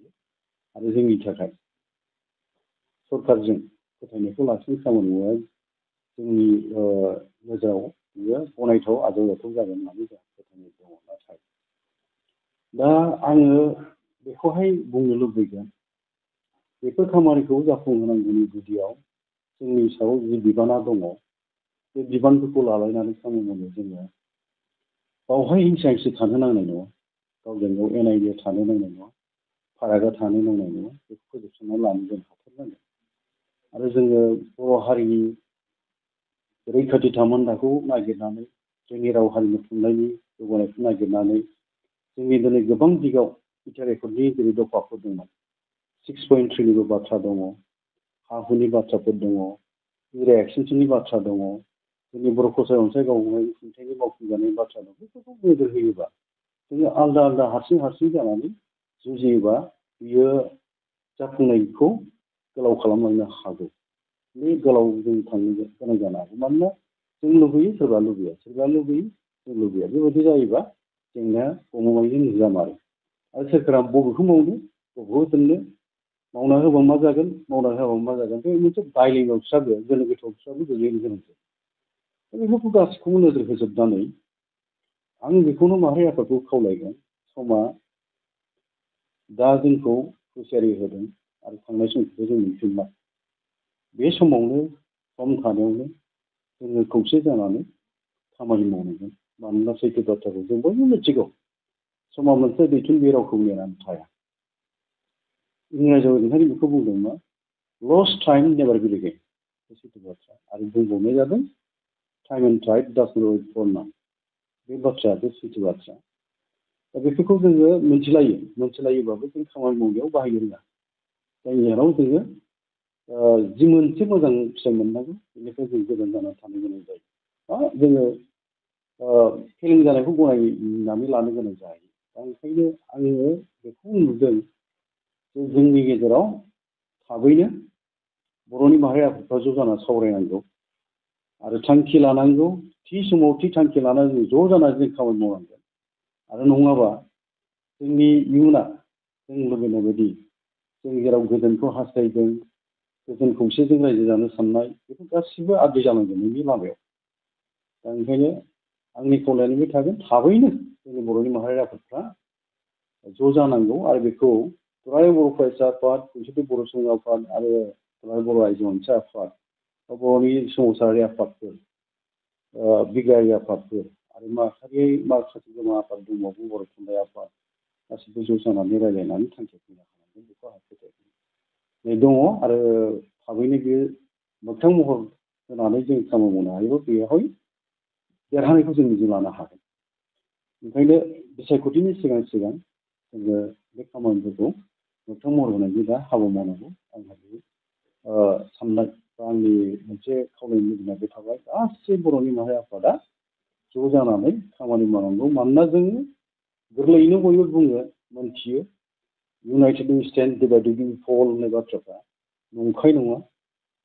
हायो आरो जोंनि थाखाय सरकारजों फोथायनायखौ लाखिनो खामानि मावनाया जोंनि नोजोराव बियो गनायथाव आजावजाथाव जागोन होननानै जों फोथायनाय दङ। नाथाय दा आङो बेखौहाय बुंनो लुबैगोन बेफोर खामानिखौ जाफुंहोनांगौनि गुदियाव जोंनि सायाव जि बिबाना दङ बे बिबानफोरखौ लालायनानै खामानि मावनो जोङो बावहाय हिंसा हिंसि थानो नांनाय नङा, गावजों गाव एना एनि थानो नांनाय नङा, फारागा थानो नांनाय नङा, बेखौ फोजोबस्रांना लानो जों हाथारनांगोन। आरो जोङो बर' हारिनि रैखाथि थामोन्थाखौ नागिरनानै जोंनि राव हारिमु थुनलाइनि जौगानायखौ नागिरनानै जोंनि दिनै गोबां दिगाव बिटिआर एकर्डनि जेरै दफाफोर दंमोन 6.3निबो बाथ्रा दङ, हा हुनि बाथ्राफोर दङ, इउरिया एक्सटेनसननि बाथ्रा दङ, जोंनि बर' खसाय अनसाय गावनाय खुंथायनि मावफुंजानायनि बाथ्रा दं। बेफोरखौ नोजोर होयोबा जोङो आलादा आलादा हारसिं जानानै जुजियोबा बियो जाफुंनायखौ गोलाव खालामलांनो हागौ। बे गोलाव जों थांनो गोनां जानो हागौ। मानोना जों लुबैयो सोरबा लुबैया, सोरबा लुबैयो जों लुबैया। बेबायदि जायोबा जेंनाया गमामायैनो नुजामारो। आरो सोरखारा बबेखौ मावनो बबेखौ दोननो, मावना होबा मा जागोन मावना होआबा मा जागोन, बे मोनसे बायलेगावस्राबो गोनो गोथोआवस्राबो गोग्लैनो गोनां जायो। बेफोरखौ गासैखौबो नोजोर होजोबनानै आं बेखौनो माहारि आफादखौ खावलायगोन, समा दा जोंखौ हुसियारि होदों आरो थांनाय समखौबो जों मोनफिनला। बे समावनो सम थानायावनो जोङो खौसे जानानै खामानि मावनांगोन। मानोना सैथो बाथ्राखौ जों बयबो मिथिगौ, समा मोनसे दैथुन बे रावखौ नेनानै थाया। इंराजियाव ओंखायनो बेखौ बुंदों मा last time never will again, बे सैथो बाथ्रा। आरो बुंबावनाय जादों time and tide does not wait for none, बे बाथ्राया बे सैथो बाथ्रा। दा बेफोरखौ जोङो मोनथिलायोबाबो जों खामानि मावनायाव बाहायनो रोङा। जायनि जाहोनाव जोङो जि मोनसे मोजां फिथाइ मोननांगौ बेनिफ्राय जों गोजान जानानै थानो गोनां जायो। जोङो फेलें जानायखौ गनायनानै लानो गोनां जायो। दा ओंखायनो आङो बेखौ नुदों जे जोंनि गेजेराव थाबैनो बर'नि माहारि आफादफ्रा ज' जानानै सावरायनांगौ आरो थांखि लानांगौ। थि समाव थि थांखि लानानै जों ज' जानानै जों खामानि मावनांगोन। आरो नङाबा जोंनि इयुना जों लुबैनाय बायदि जों जेराव गोजोनखौ हास्थायदों, गोजोन खौसेजों रायजो जानो साननाय, बेफोर गासिबो आद्रि जानांगोन नोंनि लामायाव। दा ओंखायनो आंनि खावलायनाय थागोन थाबैनो जोंनि बर'नि माहारि आफादफ्रा ज' जानांगौ आरो बेखौ दुलाराय बर' फरायसा आफाद, खौसेथि बर' सुबुं आफाद आरो दुलाराय बर' आइजो अनसाय आफाद, बर'नि सोमावसारारि आफादफोर, बिग्रायारि आफादफोर आरो माखासे गोबां आफाद दंबावो, बर' थुनलाइ आफाद, गासिबो ज' जानानै रायज्लायनानै थांखि फैनो हानांगोन। बेखौ आं फोथायनाय दङ आरो थाबैनो बेयो मोगथां महर होनानै जों खामानि मावनो हायोबा बेवहाय देरहानायखौ जों मिजिं लानो हागोन। ओंखायनो बिसायख'थिनि सिगां जोङो बे खामानिफोरखौ मोगथां महर होनायनि दा हाबा मावनांगौ। आंहा बे साननाय बा आंनि मोनसे खावलायनो लुबैनाय बे थाबाय गासै बर'नि माहारि आफादा ज' जानानै खामानि मावनांगौ। मानोना जोङो गोरलैयैनो बयबो बुङो, मोनथियो united we stand, divided we fall होननाय बाथ्राफ्रा नंखाय नङा।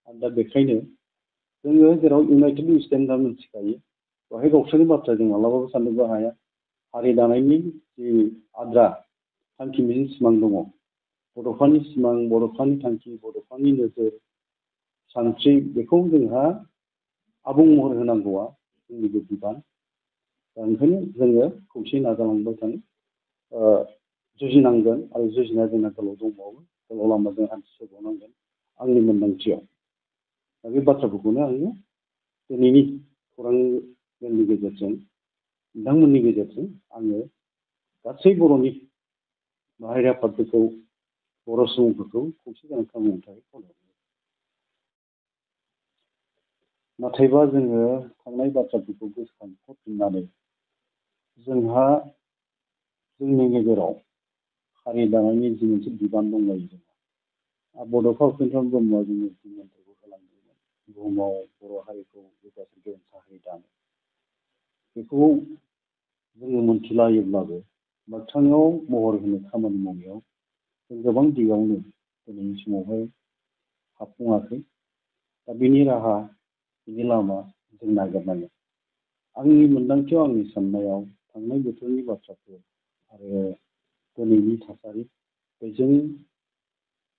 आरो दा बेखायनो जोङो जेराव इउनाइटेड वी स्टेन्ड होनना मिथिखायो, बेवहाय गावसोरनि बाथ्रा जों माब्लाबाबो साननोबो हाया। हारि दानायनि जि आद्रा थांखि मिजिं सिमां दङ, बड'फानि सिमां, बड'फानि थांखि, बड'फानि नोजोर सानस्रि, बेखौ जोंहा आबुं महर होनांगौआ जोंनिबो बिबान। दा ओंखायनो जोङो खौसेयै नाजालांबाय थानो जुजिनांगोन आरो जुजिनाया जोंना गोलाव दंबावो, गोलाव लामाजों हान्थिबावनांगोन आंनि मोन्दांथियाव। दा बे बाथ्राफोरखौनो आङो दिनैनि खौरां मेलनि गेजेरजों नोंथांमोननि गेजेरजों आङो गासै बर'नि माहारि आफादफोरखौ, बर' सुबुंफोरखौ खौसे जानानै खामानि मावनो थाखाय खावलायहरनाय। नाथायबा जोङो थांनाय बाथ्राफोरखौ गोसोखांहरफिननानै जोंहा जोंनि गेजेराव हारि दानायनि जि मोनसे बिबान दंलायो जोंहा। बड'फा उपेन्द्र ब्रह्मआ जोंनि सिमांफोरखौ होलांदोंमोन बुहुमाव बर' हारिखौ गोग्गासार गेरेमसा हारि दानो। बेखौ जोङो मोनथिलायोब्लाबो मोगथाङाव महर होनो खामानि मावनायाव जों गोबां दिगावनो दिनैनि समावहाय हाबफुङाखै। दा बेनि राहा, बिनि लामा जों नागिरनांगोन। आंनि मोन्दांथियाव, आंनि साननायाव थांनाय बोथोरनि बाथ्राफोर आरो दिनैनि थासारि, बे बेजों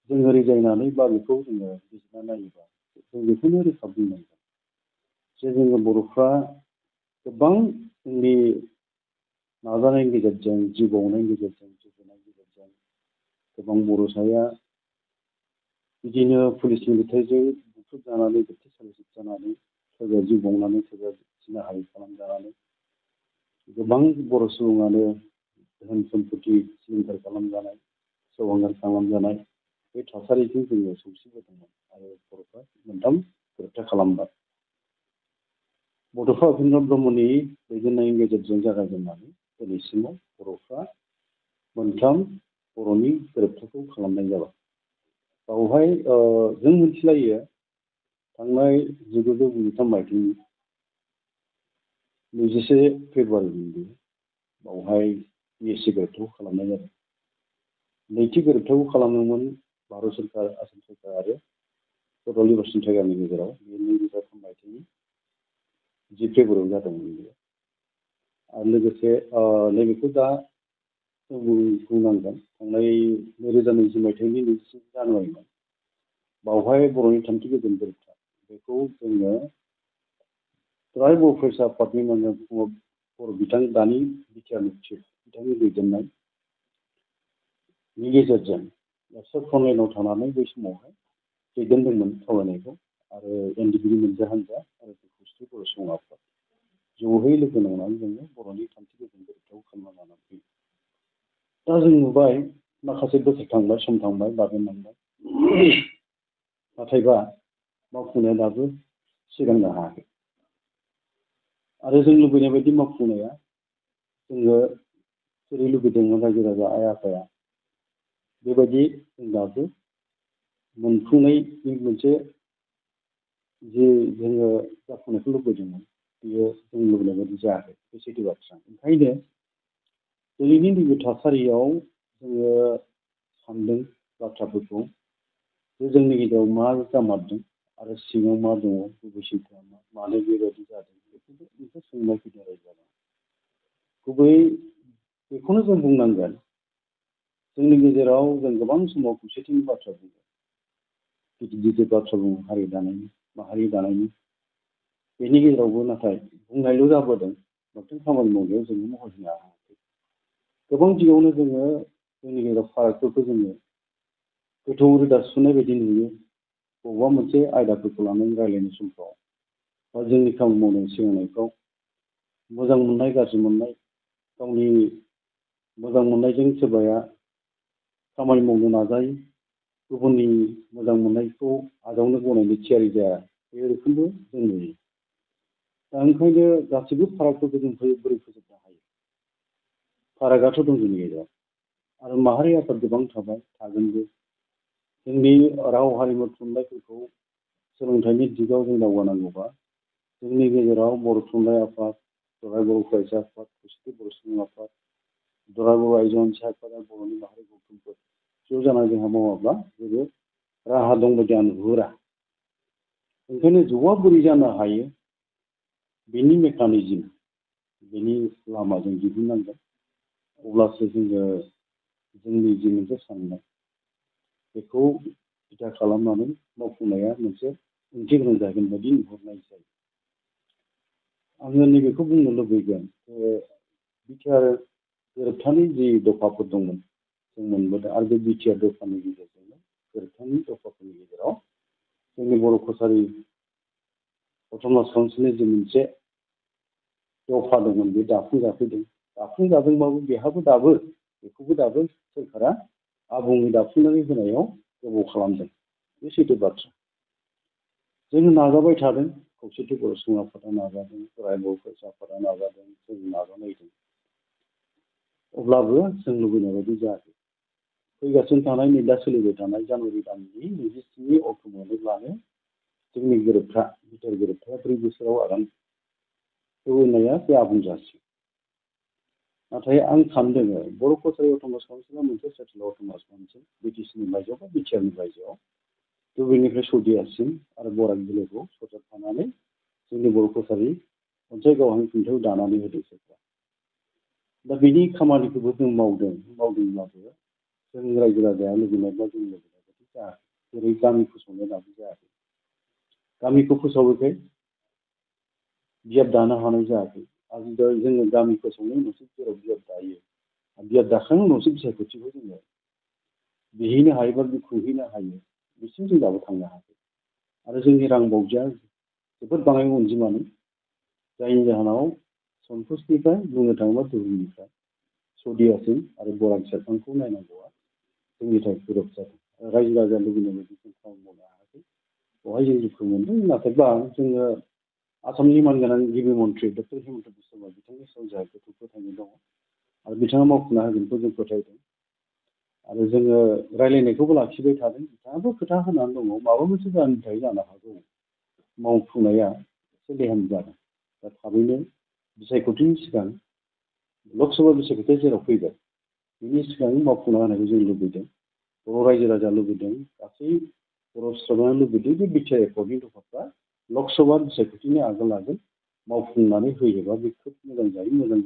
जोङो रिजायनानै बा बेखौ जोङो बिजिरना नायोबा जों बेखौनो रोखा बुंनांगोन जे जोङो बर'फ्रा गोबां जोंनि नाजानायनि गेजेरजों जिउ बाउनायनि गेजेरजों जुजिनायनि गेजेरजों गोबां बर'साया बिदिनो पुलिसनि बुथायजों बुख्रुब जानानै गोथै सालिजोब जानानै सोरबाया जिउ बाउनानै सोरबाया जिनो हायि खालामजानानै गोबां बर' सुबुङानो धोन सम्पति सिलिंखार खालामजानाय सौहांगार खालामजानाय बे थासारिजों जोङो सौसिबोदोंमोन आरो बर'फ्रा मोनथाम गोरोबथा खालामबाय। बड'फा उपेन्द्र ब्रह्मनि दैदेननायनि गेजेरजों जागायजेननानै दिनैसिमाव बर'फ्रा मोनथाम बर'नि गोरोबथाखौ खालामनाय जाबाय। बावहाय जों मिथिलायो थांनाय 1993 मायथाइनि 21 फेब्रुवारिनि बावहाय BSc गोरोबथाखौ खालामनाय जादों। नैथि गोरोबथाखौ खालामदोंमोन भारत सरकार, आसाम सरकार आरो टटाल लिबारेशन टाइगारनि गेजेराव बे 2003 मायथाइनि 10 फेब्रुवारियाव जादोंमोन बेयो। आरो लोगोसे नैबेखौ दा जों बुंनांगोन थांनाय 2020 मायथाइनि 26 जानुवारिमोन बावहाय बर'नि थामथि गोजोन गोरोबथा बेखौ जोङो ट्राइब वेलफेयार आफादनि बर' बिथां दानि बिटिआरनि चिफ बिथांनि दैदेननायनि गेजेरजों सब अनलाइनाव थानानै बै समावहाय दैदेनदोंमोन सावरायनायखौ आरो एनडिपिनि मोनसे हान्जा आरो खौसेथि बर' सुबुं आफाद ज'है लोगो नांनानै जोङो बर'नि थामथि गोजोन गोरोबथाखौ खालामना लानानै फैयो। दा जों नुबाय माखासे बोसोर थांबाय, सम थांबाय, बाबेनलांबाय, नाथायबा मावफुंनाया दाबो सिगांनो हायाखै। आरो जों लुबैनाय बायदि मावफुंनाया जोङो जेरै लुबैदोंमोन रायजो राजा आइ आफाया बेबायदि जों दाबो मोनफुंनायनि मोनसे जे जोङो जाफुंनायखौ लुबैदोंमोन बेयो जों लुबैनाय बायदि जायाखै। बे सैथो बाथ्रा। ओंखायनो दिनैनि नैबे थासारियाव जोङो सानदों बाथ्राफोरखौ जे जोंनि गेजेराव मा जामारदों आरो सिङाव मा दङ गुबै सैथोआ मा मानो बेबायदि जादों बेखौबो मोनसे सोंनाय फैदों रायजोआव। गुबै बेखौनो जों बुंनांगोन जोंनि गेजेराव जों गोबां समाव खौसेथिनि बाथ्रा बुङो, गिदिर गिदिर बाथ्रा बुङो हारि दानायनि माहारि दानायनि बेनि गेजेरावबो नाथाय बुंनायल' जाबोदों मोगथां खामानि मावनायाव जोङो महर होनो हायाखै। गोबां दिगावनो जोङो जोंनि गेजेराव फारागफोरखौ जोङो गोथौ रोदा सुनाय बायदि नुयो। बबेबा मोनसे आयदाफोरखौ लानानै रायज्लायनाय समफ्राव बा जोंनि खामानि मावनायनि सिगांनायफ्राव मोजां मोननाय गाज्रि मोननाय गावनि मोजां मोननायजों सोरबाया खामानि मावनो नाजायो, गुबुननि मोजां मोननायखौ आजावनो गनायनो थियारि जाया बे रोखोमबो जों नुयो। दा ओंखायनो गासैबो फारागफोरखौ जों बोरै फोजोबनो हायो? फारागआथ' दं जोंनि गेजेराव आरो माहारि आफाद गोबां थाबाय थागोनबो। जोंनि राव हारिमु थुनलाइफोरखौ सोलोंथाइनि दिगाव जों दावगानांगौबा जोंनि गेजेराव बर' थुनलाइ आफाद, दुलाराय बर' फरायसा आफाद, खौसेथि बर' सुबुं आफाद, दुलाराय बर' आइजो अनसाय आफाद आरो बर'नि माहारि गौथुमफोर ज' जानानै जोंहा मावाब्ला जेबो राहा दं बायदि आं नुहुरा। ओंखायनो ज'आ बोरै जानो हायो बेनि मेकानिजम बेनि लामाजों दिहुननांगोन। अब्लासो जोङो जोंनि जि मोनसे साननाय बेखौ बिथा खालामनानै मावफुंनाया मोनसे ओंथि गोनां जागोन बायदि नुहुरनाय जायो। आङो नैबेखौ बुंनो लुबैगोन जे बिटिआर गोरोबथानि जि दफाफोर दंमोन जों मोनबोदों आरो बे बिटिआर दफानि गेजेरजोंनो गोरोबथानि दफाफोरनि गेजेराव जोंनि बर' कसारि अट'नमास काउन्सिलनि जि मोनसे दफा दंमोन बे दाफुंजाफैदों। दाफुंजादोंबाबो बेखौबो दाबो सोरखारा आबुङै दाफुंनानै होनायाव गोबाव खालामदों। बे सैथो बाथ्रा। जोङो नाजाबाय थादों, खौसेथि बर' सुबुं आफादा नाजादों, दुलाराय बर' फरायसा आफादा नाजादों, जों नाजानायदों। अब्लाबो जों लुबैनाय बायदि जायाखै। फैगासिनो थानाय नै दा सोलिबाय थानाय जानुवारि दाननि 27 अक्ट' मोनोब्लानो जोंनि गोरोबथा बिटिआर गोरोबथाया 3 बोसोराव आगान होनाया बे आबुं जासिगोन। नाथाय आं सानदों बर' कसारि अट'नमास काउन्सिला मोनसे सेटेल अट'नमास काउन्सिल बिटिसिनि बायजोआव बा बिटिआरनि बायजोआव धुबुरीनिफ्राय सौदियासिम आरो बराक जिल्लाखौ सरजाबफानानै जोंनि बर' कसारि मोनसे गावहानि खुंथायाव दानानै होदों सोरखारा। दा बेनि खामानिखौबो जों मावदोंब्लाबो जों रायजो राजाया लुबैनाय बा जों लुबैनाय बायदि जायाखै। जेरै गामि फोसावनाया दाबो जायाखै। गामिखौ फोसावैखाय बियाब दानो हानाय जायाखै। आरो दा जोङो गामि फोसावनायनि उनावसो जेराव बियाब दायो। बियाब दाखांनायनि उनावसो बिसायख'थिखौ जोङो बिहैनो हायो बा खुंहैनो हायो। बिसिम जों दाबो थांनो हायाखै। आरो जोंनि रांबावजाया जोबोद बाङाय अनजिमानि, जायनि जाहोनाव सन्तुसनिफ्राय बुंनो थाङोब्ला दुहुमनिफ्राय सदियासिम आरो बराग सेरफांखौ नायनांगौआ जोंनि थाखाय गोब्राब जादों। रायजो राजाया लुबैनाय बायदि जों खामानि मावनो हायाखै। बेवहाय जों दुखु मोनदों। नाथायबा जोङो आसामनि मानगोनां गिबि मन्थ्रि डक्टर हिमन्त बिश्व शर्मा बिथांनि सायाव जोंहा गोथौ फोथायनाय दङ आरो बिथाङा मावफुंना होगोनखौ जों फोथायदों। आरो जोङो रायलायनायखौबो लाखिबाय थादों। बिथाङाबो खोथा होनानै दङ माबा मोनसे जाहोननि थाखाय जानो हागौ मावफुंनाया एसे लेहेम जादों। दा थाबैनो बिसायख'थिनि सिगां लकसभा बिसायख'थिया जेराव फैबाय बिनि सिगां मावफुंना होनायखौ जों लुबैदों। बर' रायजो राजाया लुबैदों, गासै बर' सुबुङा लुबैदों जे बिटिआर एकर्डनि दफाफ्रा लकसभा बिसायख'थिनि आगोल आगोल मावफुंनानै होयोबा बे खोब मोजां जायो, मोजां जायो।